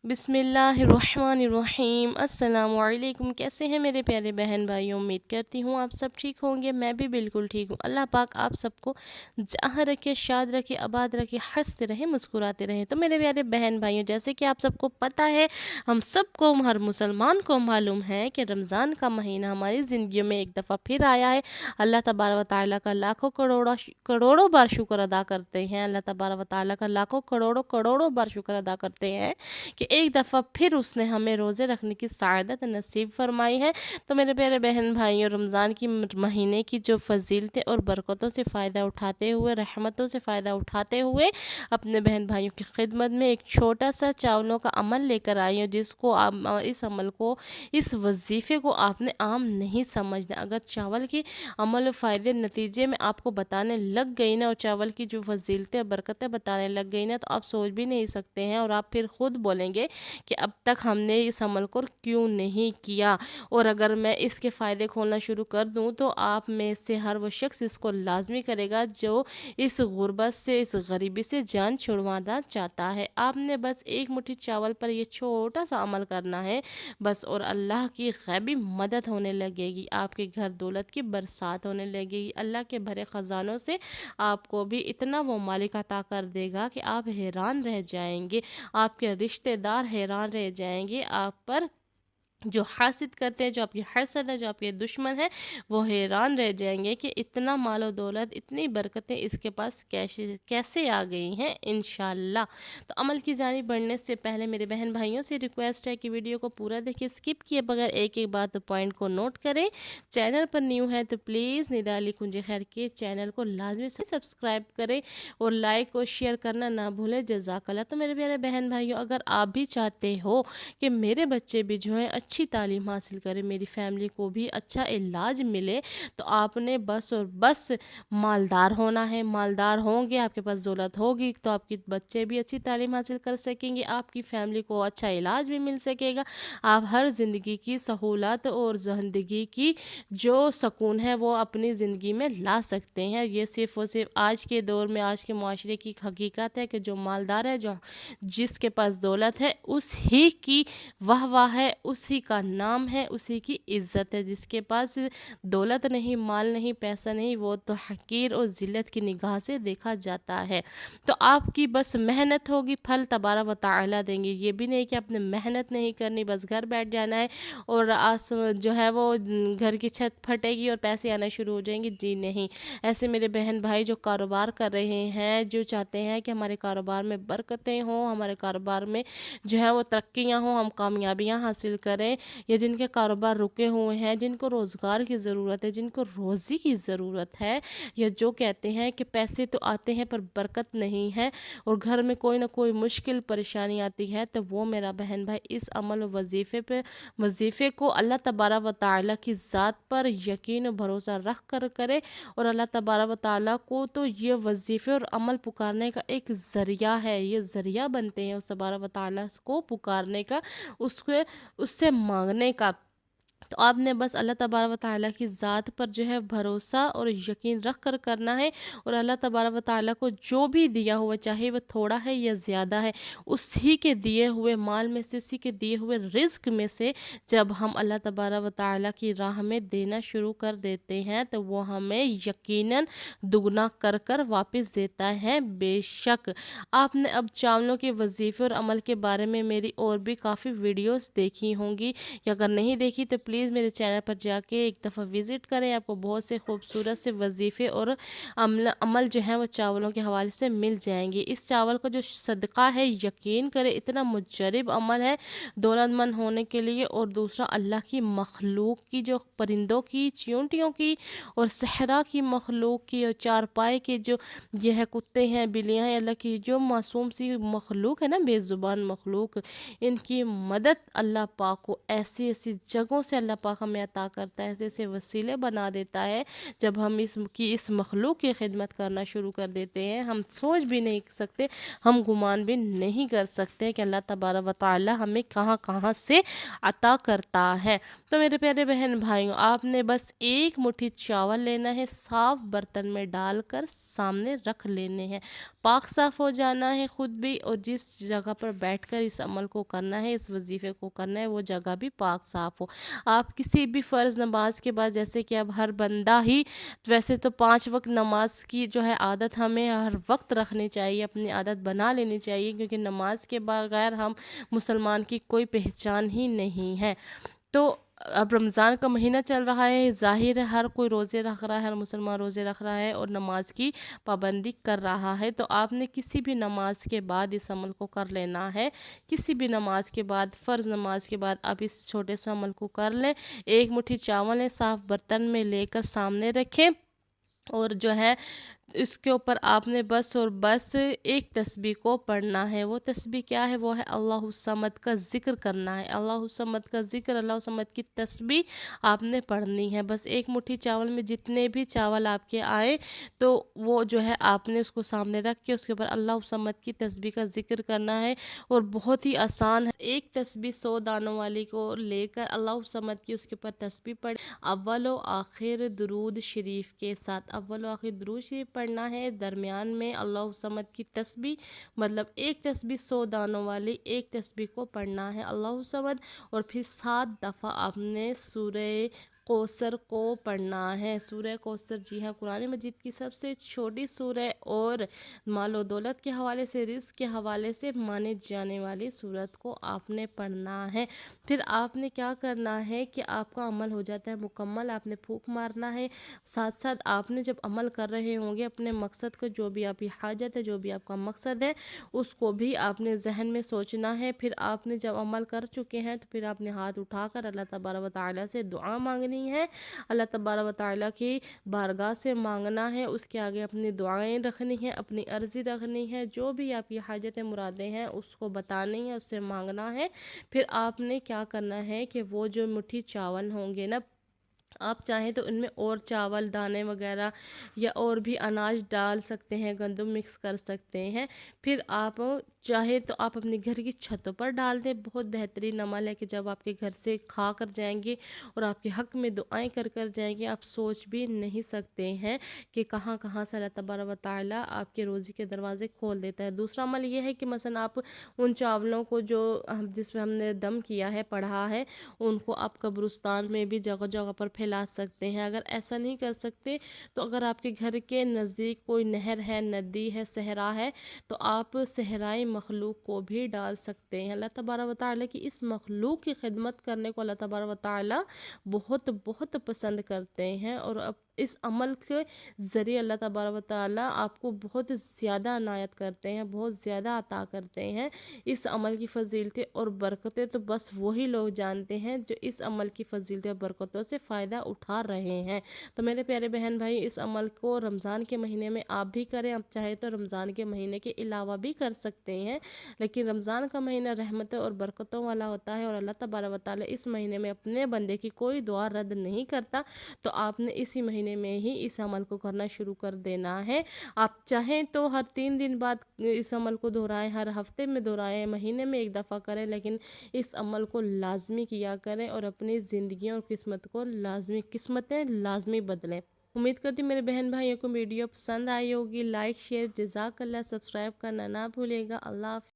बिस्मिल्लाहिर्रहमानिर्रहीम। अस्सलाम वालेकुम। कैसे हैं मेरे प्यारे बहन भाइयों? उम्मीद करती हूँ आप सब ठीक होंगे। मैं भी बिल्कुल ठीक हूँ। अल्लाह पाक आप सबको जहाँ रखे, शाद रखे, आबाद रखे, हंसते रहे, मुस्कुराते रहे। तो मेरे प्यारे बहन भाइयों, जैसे कि आप सबको पता है, हम सबको, हर मुसलमान को मालूम है कि रमज़ान का महीना हमारी ज़िंदगी में एक दफ़ा फिर आया है। अल्लाह तबारक व तआला का लाखों करोड़ों बार शुक्र अदा करते हैं। अल्लाह तबारक व तआला का लाखों करोड़ों बार शुक्र अदा करते हैं कि एक दफ़ा फिर उसने हमें रोज़े रखने की सआदत नसीब फरमाई है। तो मेरे प्यारे बहन भाइयों, रमज़ान की महीने की जो फजीलतें और बरकतों से फ़ायदा उठाते हुए, रहमतों से फ़ायदा उठाते हुए, अपने बहन भाइयों की खिदमत में एक छोटा सा चावलों का अमल लेकर आई हूँ, जिसको आप इस अमल को, इस वजीफ़े को आपने आम नहीं समझना। अगर चावल की अमल और फ़ायदे नतीजे में आपको बताने लग गई ना, और चावल की जो फजीलतें और बरकतें बताने लग गई ना, तो आप सोच भी नहीं सकते हैं, और आप फिर खुद बोलेंगे कि अब तक हमने इस अमल को क्यों नहीं किया। और अगर मैं इसके फ़ायदे खोलना शुरू कर दूं, तो आप में से हर वो शख्स इसको लाजमी करेगा जो इस गुर्बत से, इस गरीबी से जान छुड़वाना चाहता है। आपने बस एक मुट्ठी चावल पर ये छोटा सा अमल करना है बस, और अल्लाह की गैबी मदद होने लगेगी। आपके घर दौलत की बरसात होने लगेगी। अल्लाह के भरे ख़जानों से आपको भी इतना वो मालिक अता कर देगा कि आप हैरान रह जाएंगे। आपके रिश्तेदार हैरान रह जाएंगे आप पर। जो हासिद करते हैं, जो आपकी हसद है, जो आपके दुश्मन है, वो हैरान रह जाएंगे कि इतना मालो दौलत, इतनी बरकतें इसके पास कैसे कैसे आ गई हैं इंशाल्लाह। तो अमल की जानिब बढ़ने से पहले मेरे बहन भाइयों से रिक्वेस्ट है कि वीडियो को पूरा देखिए, स्किप किए बगैर एक एक बात पॉइंट को नोट करें। चैनल पर न्यू है तो प्लीज़ निदाली कुंजे खैर के चैनल को लाजमी से सब्सक्राइब करें, और लाइक और शेयर करना ना भूलें। जज़ाकल्लाह। तो मेरे प्यारे बहन भाइयों, अगर आप भी चाहते हो कि मेरे बच्चे भी जो है अच्छी तालीम हासिल करें, मेरी फैमिली को भी अच्छा इलाज मिले, तो आपने बस और बस मालदार होना है। मालदार होंगे, आपके पास दौलत होगी, तो आपके बच्चे भी अच्छी तालीम हासिल कर सकेंगे, आपकी फैमिली को अच्छा इलाज भी मिल सकेगा। आप हर ज़िंदगी की सहूलत और ज़िंदगी की जो सुकून है वो अपनी ज़िंदगी में ला सकते हैं। ये सिर्फ़ और सिर्फ आज के दौर में, आज के माशरे की हकीकत है कि जो मालदार है, जो जिसके पास दौलत है, उस ही की वाह वाह है, उसी का नाम है, उसी की इज्जत है। जिसके पास दौलत नहीं, माल नहीं, पैसा नहीं, वो तो हकीर और ज़िल्लत की निगाह से देखा जाता है। तो आपकी बस मेहनत होगी, फल तबारक व तआला देंगे। ये भी नहीं कि आपने मेहनत नहीं करनी, बस घर बैठ जाना है और आस जो है वो घर की छत फटेगी और पैसे आना शुरू हो जाएंगे। जी नहीं। ऐसे मेरे बहन भाई जो कारोबार कर रहे हैं, जो चाहते हैं कि हमारे कारोबार में बरकतें हों, हमारे कारोबार में जो है वो तरक्कियाँ हों, हम कामयाबियाँ हासिल करें, या जिनके कारोबार रुके हुए हैं, जिनको रोज़गार की ज़रूरत है, जिनको रोज़ी की ज़रूरत है, या जो कहते हैं कि पैसे तो आते हैं पर बरकत नहीं है, और घर में कोई ना कोई मुश्किल परेशानी आती है, तो वो मेरा बहन भाई इस अमल और वजीफ़े को अल्लाह तबारक व तआला की ज़ात पर यकीन और भरोसा रख कर करे। और अल्लाह तबारक व तआला को तो ये वजीफ़े और अमल पुकारने का एक ज़रिया है, ये ज़रिया बनते हैं उस तबारक व तआला को पुकारने का, उसके उससे मांगने का। तो आपने बस अल्लाह तबारक व तआला की ज़ात पर जो है भरोसा और यकीन रख कर करना है, और अल्लाह तबारक व तआला को जो भी दिया हुआ, चाहे वह थोड़ा है या ज़्यादा है, उसी के दिए हुए माल में से, उसी के दिए हुए रिज़्क में से जब हम अल्लाह तबारक व तआला की राह में देना शुरू कर देते हैं, तो वो हमें यकीनन दुगना कर कर वापस देता है। बेशक आपने अब चावलों के वजीफ़े और अमल के बारे में मेरी और भी काफ़ी वीडियोस देखी होंगी, या अगर नहीं देखी तो प्लीज़ मेरे चैनल पर जाके एक दफ़ा विज़िट करें। आपको बहुत से खूबसूरत से वजीफ़े और अमल जो है वो चावलों के हवाले से मिल जाएंगे। इस चावल का जो सदका है, यकीन करें इतना मुजरब अमल है दौलतमंद होने के लिए। और दूसरा, अल्लाह की मखलूक की, जो परिंदों की, चींटियों की, और सहरा की मखलूक की, और चारपाई के जो ये है कुत्ते हैं, बिल्लियाँ हैं, अल्लाह की जो मासूम सी मखलूक है ना, बेज़ुबान मखलूक, इनकी मदद अल्लाह पाक को ऐसी ऐसी जगहों से अल्लाह पाक हमें अता करता है, ऐसे ऐसे वसीले बना देता है। जब हम इस मखलूक की खिदमत करना शुरू कर देते हैं, हम सोच भी नहीं सकते, हम गुमान भी नहीं कर सकते कि अल्लाह तबारक व तआला हमें कहाँ कहाँ से अता करता है। तो मेरे प्यारे बहन भाइयों, आपने बस एक मुट्ठी चावल लेना है, साफ बर्तन में डालकर सामने रख लेने हैं। पाक साफ हो जाना है खुद भी, और जिस जगह पर बैठकर इस अमल को करना है, इस वजीफे को करना है, वो जगह भी पाक साफ हो। आप किसी भी फ़र्ज़ नमाज के बाद, जैसे कि अब हर बंदा ही, वैसे तो 5 वक्त नमाज की जो है आदत हमें हर वक्त रखनी चाहिए, अपनी आदत बना लेनी चाहिए, क्योंकि नमाज के बगैर हम मुसलमान की कोई पहचान ही नहीं है। तो अब रमज़ान का महीना चल रहा है, ज़ाहिर है हर कोई रोज़े रख रहा है, हर मुसलमान रोज़े रख रहा है और नमाज की पाबंदी कर रहा है। तो आपने किसी भी नमाज के बाद इस अमल को कर लेना है। किसी भी नमाज के बाद, फ़र्ज़ नमाज के बाद आप इस छोटे से अमल को कर लें। एक मुट्ठी चावल है, साफ़ बर्तन में लेकर सामने रखें, और जो है इसके ऊपर आपने बस और बस एक तस्बीह को पढ़ना है। वो तस्बीह क्या है? वो है अल्लाहु समद का ज़िक्र करना है। अल्लाहु समद का ज़िक्र, अल्लाहु समद की तस्बीह आपने पढ़नी है। बस एक मुट्ठी चावल में जितने भी चावल आपके आए, तो वो जो है आपने उसको सामने रख के उसके ऊपर अल्लाहु समद की तस्बीह का ज़िक्र करना है, और बहुत ही आसान है। एक तस्बीह 100 दानों वाली को लेकर अल्लाहु समद की उसके ऊपर तस्बीह पढ़, अव्वल व आखिर दुरूद शरीफ के साथ अव्वल व आखिर दुरूद शरीफ पढ़ना है। दरमियान में अल्लाहु समद की तस्बीह, मतलब एक तस्बीह 100 दानों वाली एक तस्बीह को पढ़ना है अल्लाहु समद, और फिर 7 दफ़ा आपने सूरह कौसर को पढ़ना है। सूरह कौसर, जी हाँ, कुरान मजीद की सबसे छोटी सूरह, और मालो दौलत के हवाले से, रिज़्क़ के हवाले से माने जाने वाली सूरत को आपने पढ़ना है। फिर आपने क्या करना है कि आपका अमल हो जाता है मुकम्मल, आपने फूंक मारना है। साथ साथ आपने जब अमल कर रहे होंगे, अपने मकसद को, जो भी आपकी हाजत है, जो भी आपका मकसद है, उसको भी आपने जहन में सोचना है। फिर आपने जब अमल कर चुके हैं, तो फिर आपने हाथ उठाकर अल्लाह तबारक व तआला से दुआ मांगनी है। अल्लाह तबारक व तआला की बारगाह से मांगना है, उसके आगे अपनी दुआएं रखनी है, अपनी अर्ज़ी रखनी है, जो भी आपकी हाजत मुरादें हैं उसको बतानी है, उससे मांगना है। फिर आपने क्या करना है कि वो जो मुट्ठी चावल होंगे ना, आप चाहें तो इनमें और चावल दाने वगैरह या और भी अनाज डाल सकते हैं, गंदम मिक्स कर सकते हैं। फिर आप चाहे तो आप अपने घर की छतों पर डाल दें। बहुत बेहतरीन अमल है कि जब आपके घर से खा कर जाएंगे और आपके हक़ में दुआएं कर कर जाएंगे, आप सोच भी नहीं सकते हैं कि कहाँ कहाँ से अल्लाह तबारक व तआला आपके रोज़ी के दरवाज़े खोल देता है। दूसरा अमल ये है कि मसलन आप उन चावलों को जो जिसमें हमने दम किया है, पढ़ा है, उनको आप कब्रिस्तान में भी जगह जगह पर फैला सकते हैं। अगर ऐसा नहीं कर सकते, तो अगर आपके घर के नज़दीक कोई नहर है, नदी है, सहरा है, तो आप सहराई मखलूक को भी डाल सकते हैं। अल्लाह तबारक व तआला की इस मखलूक की खिदमत करने को अल्लाह तबारक व तआला बहुत बहुत पसंद करते हैं, और अब इस अमल के ज़रिए अल्लाह तबारक व तआला आपको बहुत ज़्यादा अनायत करते हैं, बहुत ज़्यादा अता करते हैं। इस अमल की फ़जीलतें और बरकतें तो बस वही लोग जानते हैं जो इस अमल की फ़जीलतें और बरकतों से फ़ायदा उठा रहे हैं। तो मेरे प्यारे बहन भाई, इस अमल को रमज़ान के महीने में आप भी करें। आप चाहे तो रमज़ान के महीने के अलावा भी कर सकते हैं, लेकिन रमज़ान का महीना रहमतों और बरकतों वाला होता है, और अल्लाह तबारक व तआला इस महीने में अपने बंदे की कोई दुआ रद्द नहीं करता। तो आपने इसी महीने में ही इस अमल को करना शुरू कर देना है। आप चाहें तो हर 3 दिन बाद इस अमल को दोहराएं, हर हफ्ते में दोहराएं, महीने में एक दफ़ा करें, लेकिन इस अमल को लाजमी किया करें, और अपनी ज़िंदगी और किस्मतें लाजमी बदलें। उम्मीद करती हूँ मेरे बहन भाइयों को वीडियो पसंद आई होगी। लाइक शेयर जज़ाकल्लाह, सब्सक्राइब करना ना भूलिएगा। अल्लाह हाफ़िज़।